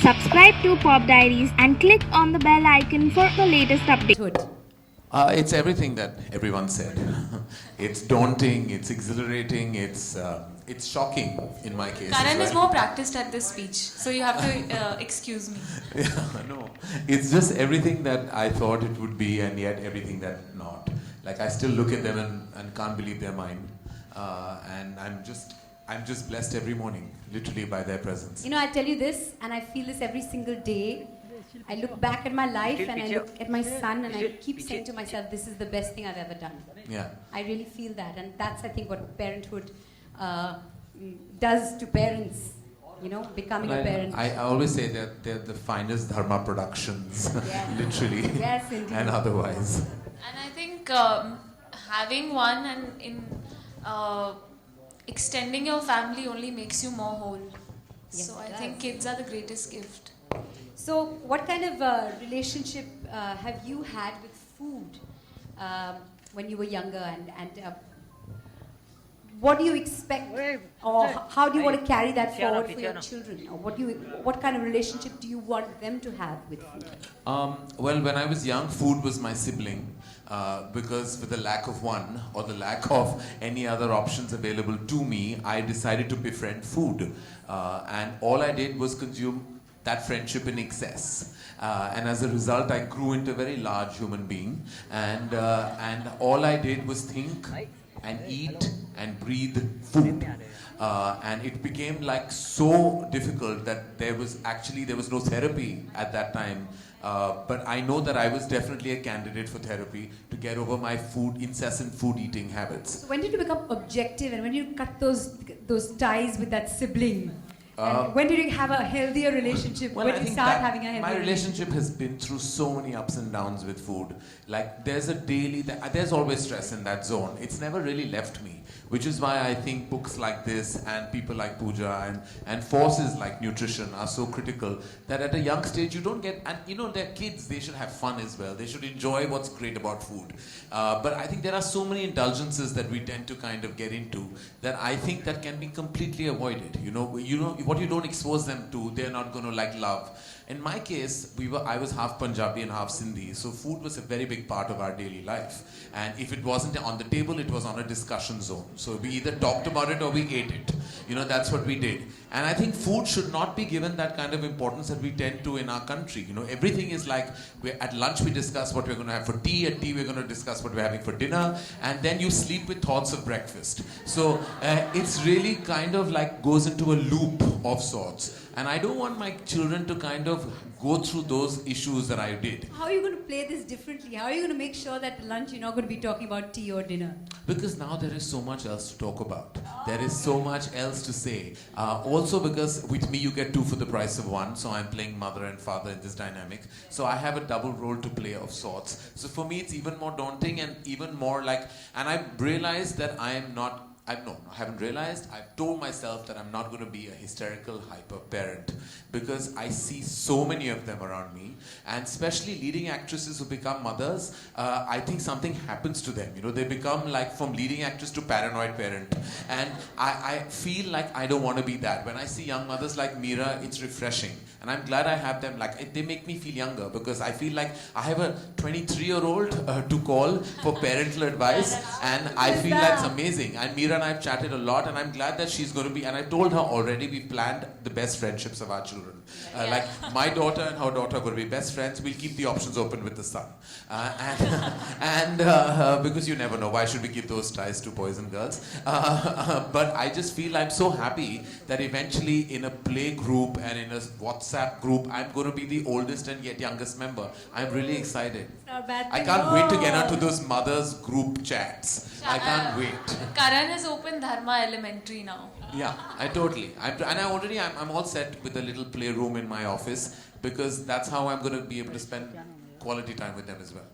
Subscribe to Pop Diaries and click on the bell icon for the latest updates. It's everything that everyone said. It's daunting, it's exhilarating, it's shocking in my case. Karan well. is more practiced at this speech, so you have to excuse me. Yeah, no. It's just everything that I thought it would be, and yet everything that not. Like I still look at them and can't believe they're mine. And I'm just blessed every morning, literally by their presence. You know, I tell you this, and I feel this every single day. I look back at my life and I look at my son and I keep saying to myself, this is the best thing I've ever done. Yeah. I really feel that, and that's, I think, what parenthood does to parents. You know, becoming a parent. I always say that they're the finest dharma productions, literally, Yes, indeed. and otherwise. And I think having one and in extending your family only makes you more whole. Yes, So it I does. think kids are the greatest gift. So, what kind of relationship have you had with food when you were younger, and what do you expect, or how do you want to carry that forward for your children, or what kind of relationship do you want them to have with food? Well, when I was young, food was my sibling, because with the lack of one or the lack of any other options available to me, I decided to befriend food, and all I did was consume that friendship in excess, and as a result I grew into a very large human being, and all I did was think and eat and breathe food, and it became like so difficult that there was no therapy at that time, but I know that I was definitely a candidate for therapy to get over my incessant food eating habits. So when did you become objective, and when you cut those ties with that sibling? And when did you have a healthier relationship? Well, when I did you think start that having a healthier my relationship has been through so many ups and downs with food. Like there's always stress in that zone. It's never really left me, which is why I think books like this and people like Pooja and forces like nutrition are so critical, that at a young stage you don't get, and you know, they're kids, they should have fun as well. They should enjoy what's great about food. But I think there are so many indulgences that we tend to kind of get into that I think that can be completely avoided. You know what you don't expose them to, they're not going to like love. In my case, I was half Punjabi and half Sindhi, so food was a very big part of our daily life. And if it wasn't on the table, it was on a discussion zone. So we either talked about it or we ate it. You know, that's what we did. And I think food should not be given that kind of importance that we tend to in our country. You know, everything is like, at lunch we discuss what we're going to have for tea, at tea we're going to discuss what we're having for dinner, and then you sleep with thoughts of breakfast. So it's really kind of like goes into a loop of sorts. And I don't want my children to kind of go through those issues that I did. How are you going to play this differently? How are you going to make sure that at lunch you're not going to be talking about tea or dinner? Because now there is so much else to talk about. There is so much else to say. Also because with me you get two for the price of one, so I'm playing mother and father in this dynamic. So I have a double role to play of sorts. So for me it's even more daunting and even more like, and I've realized that I haven't realized. I've told myself that I'm not going to be a hysterical hyper parent, because I see so many of them around me, and especially leading actresses who become mothers. I think something happens to them. You know, they become like from leading actress to paranoid parent, and I feel like I don't want to be that. When I see young mothers like Meera, it's refreshing, and I'm glad I have them. Like they make me feel younger, because I feel like I have a 23-year-old to call for parental advice, and I feel that's amazing. And Meera and I have chatted a lot, and I'm glad that she's going to be, and I told her already, we planned the best friendships of our children. Like my daughter and her daughter are going to be best friends. We'll keep the options open with the son. And because you never know, why should we give those ties to boys and girls? But I just feel I'm so happy that eventually in a play group and in a WhatsApp group, I'm going to be the oldest and yet youngest member. I'm really excited. It's not bad. I can't wait to get onto those mothers group chats. I can't wait. Karan has opened Dharma Elementary now. Yeah, I'm all set with a little playroom in my office, because that's how I'm going to be able to spend quality time with them as well.